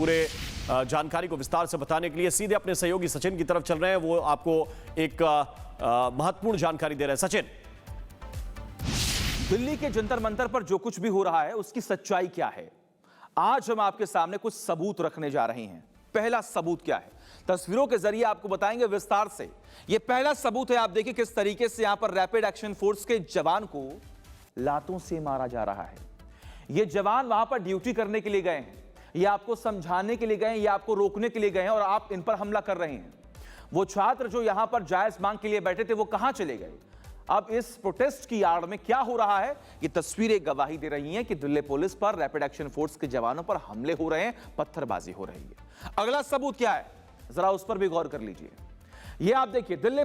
पूरे जानकारी को विस्तार से बताने के लिए सीधे अपने सहयोगी सचिन की तरफ चल रहे हैं। वो आपको एक महत्वपूर्ण जानकारी दे रहे हैं। सचिन, दिल्ली के जंतर मंतर पर जो कुछ भी हो रहा है उसकी सच्चाई क्या है, आज हम आपके सामने कुछ सबूत रखने जा रहे हैं। पहला सबूत क्या है, तस्वीरों के जरिए आपको बताएंगे विस्तार से। यह पहला सबूत है। आप देखिए किस तरीके से यहां पर रैपिड एक्शन फोर्स के जवान को लातों से मारा जा रहा है। ये जवान वहां पर ड्यूटी करने के लिए गए हैं, ये आपको समझाने के लिए गए हैं, ये आपको रोकने के लिए गए हैं और आप इन पर हमला कर रहे हैं। वो छात्र जो यहां पर जायज मांग के लिए बैठे थे वो कहां चले गए? अब इस प्रोटेस्ट की आड़ में क्या हो रहा है, ये तस्वीरें गवाही दे रही हैं कि दिल्ली पुलिस पर रैपिड एक्शन फोर्स के जवानों पर हमले हो रहे हैं, पत्थरबाजी हो रही है। अगला सबूत क्या है, जरा उस पर भी गौर कर लीजिए। ये आप देखिए दिल्ली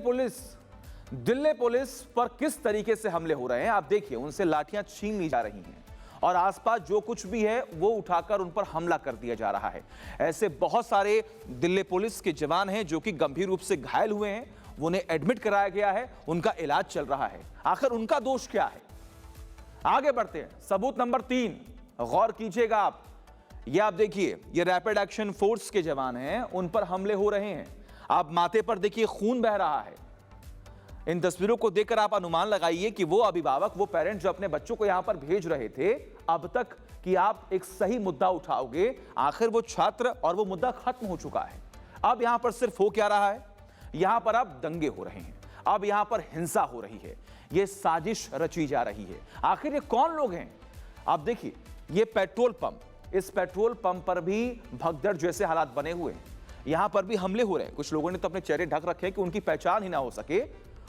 पुलिस पर किस तरीके से हमले हो रहे हैं। आप देखिए उनसे लाठियां छीन ली जा रही हैं और आसपास जो कुछ भी है वो उठाकर उन पर हमला कर दिया जा रहा है। ऐसे बहुत सारे दिल्ली पुलिस के जवान हैं जो कि गंभीर रूप से घायल हुए हैं, उन्हें एडमिट कराया गया है, उनका इलाज चल रहा है। आखिर उनका दोष क्या है? आगे बढ़ते हैं। सबूत नंबर 3, गौर कीजिएगा आप। ये आप देखिए, ये रैपिड एक्शन फोर्स के जवान हैं, उन पर हमले हो रहे हैं। आप माथे पर देखिए खून बह रहा है। इन तस्वीरों को देखकर आप अनुमान लगाइए कि वो अभिभावक, वो पेरेंट जो अपने बच्चों को यहां पर भेज रहे थे, अब तक कि आप एक सही मुद्दा उठाओगे। आखिर वो छात्र और वो मुद्दा खत्म हो चुका है। अब यहां पर सिर्फ हो क्या रहा है, यहां पर अब दंगे हो रहे हैं, अब यहां पर हिंसा हो रही है, ये साजिश रची जा रही है। आखिर ये कौन लोग हैं? आप देखिए ये पेट्रोल पंप, इस पेट्रोल पंप पर भी भगदड़ जैसे हालात बने हुए हैं। यहां पर भी हमले हो रहे हैं। कुछ लोगों ने तो अपने चेहरे ढक रखे हैं कि उनकी पहचान ही ना हो सके।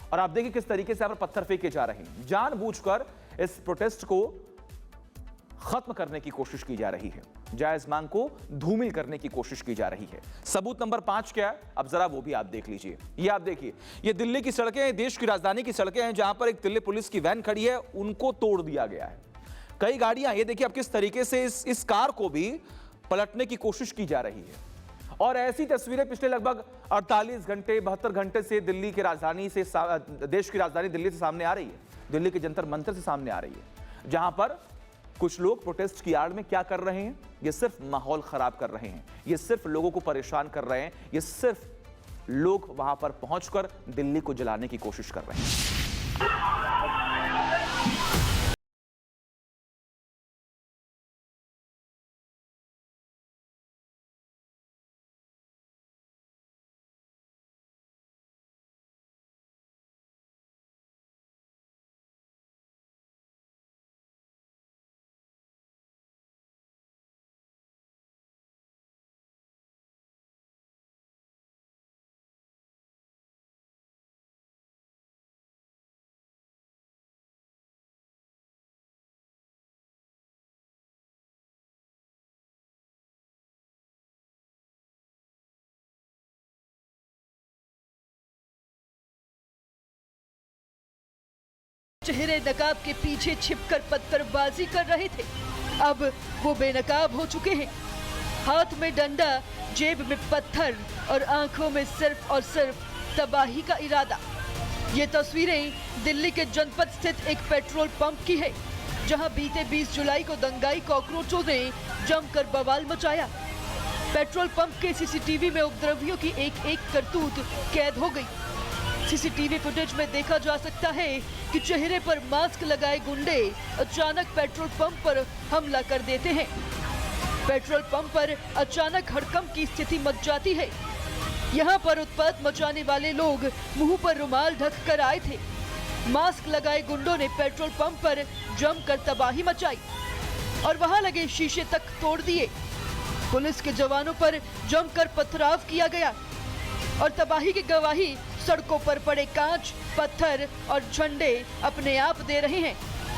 और आप देखिए किस तरीके से यहां पर पत्थर फेंके जा रहे हैं। जानबूझकर इस प्रोटेस्ट को खत्म करने की कोशिश की जा रही है, जायज मांग को धूमिल करने की कोशिश की जा रही है। सबूत नंबर 5 क्या है, अब जरा वो भी आप देख लीजिए। ये आप देखिए, ये दिल्ली की सड़कें हैं, देश की राजधानी की सड़कें हैं, जहां पर एक दिल्ली पुलिस की वैन खड़ी है, उनको तोड़ दिया गया है। कई गाड़ियां, ये देखिए अब किस तरीके से इस कार को भी पलटने की कोशिश की जा रही है। और ऐसी तस्वीरें पिछले लगभग 48 घंटे 72 घंटे से दिल्ली की राजधानी से, देश की राजधानी दिल्ली से सामने आ रही है, दिल्ली के जंतर मंतर से सामने आ रही है, जहां पर कुछ लोग प्रोटेस्ट की आड़ में क्या कर रहे हैं, ये सिर्फ माहौल खराब कर रहे हैं, ये सिर्फ लोगों को परेशान कर रहे हैं, ये सिर्फ लोग वहां पर पहुंचकर दिल्ली को जलाने की कोशिश कर रहे हैं। चेहरे नकाब के पीछे छिपकर पत्थरबाजी कर रहे थे, अब वो बेनकाब हो चुके हैं। हाथ में डंडा, जेब में पत्थर और आंखों में सिर्फ और सिर्फ तबाही का इरादा। ये तस्वीरें दिल्ली के जनपद स्थित एक पेट्रोल पंप की है, जहां बीते 20 जुलाई को दंगाई कॉकरोचों ने जमकर बवाल मचाया। पेट्रोल पंप के सीसीटीवी में उपद्रवियों की एक एक करतूत कैद हो गई। सीसीटीवी फुटेज में देखा जा सकता है कि चेहरे पर मास्क लगाए गुंडे अचानक पेट्रोल पंप पर हमला कर देते हैं। पेट्रोल पंप पर अचानक हड़कंप की स्थिति मच जाती है। यहाँ पर उत्पात मचाने वाले लोग मुंह पर रुमाल ढक कर आए थे। मास्क लगाए गुंडों ने पेट्रोल पंप पर जमकर तबाही मचाई और वहां लगे शीशे तक तोड़ दिए। पुलिस के जवानों पर जमकर पथराव किया गया और तबाही की गवाही सड़कों पर पड़े कांच, पत्थर और झंडे अपने आप दे रहे हैं।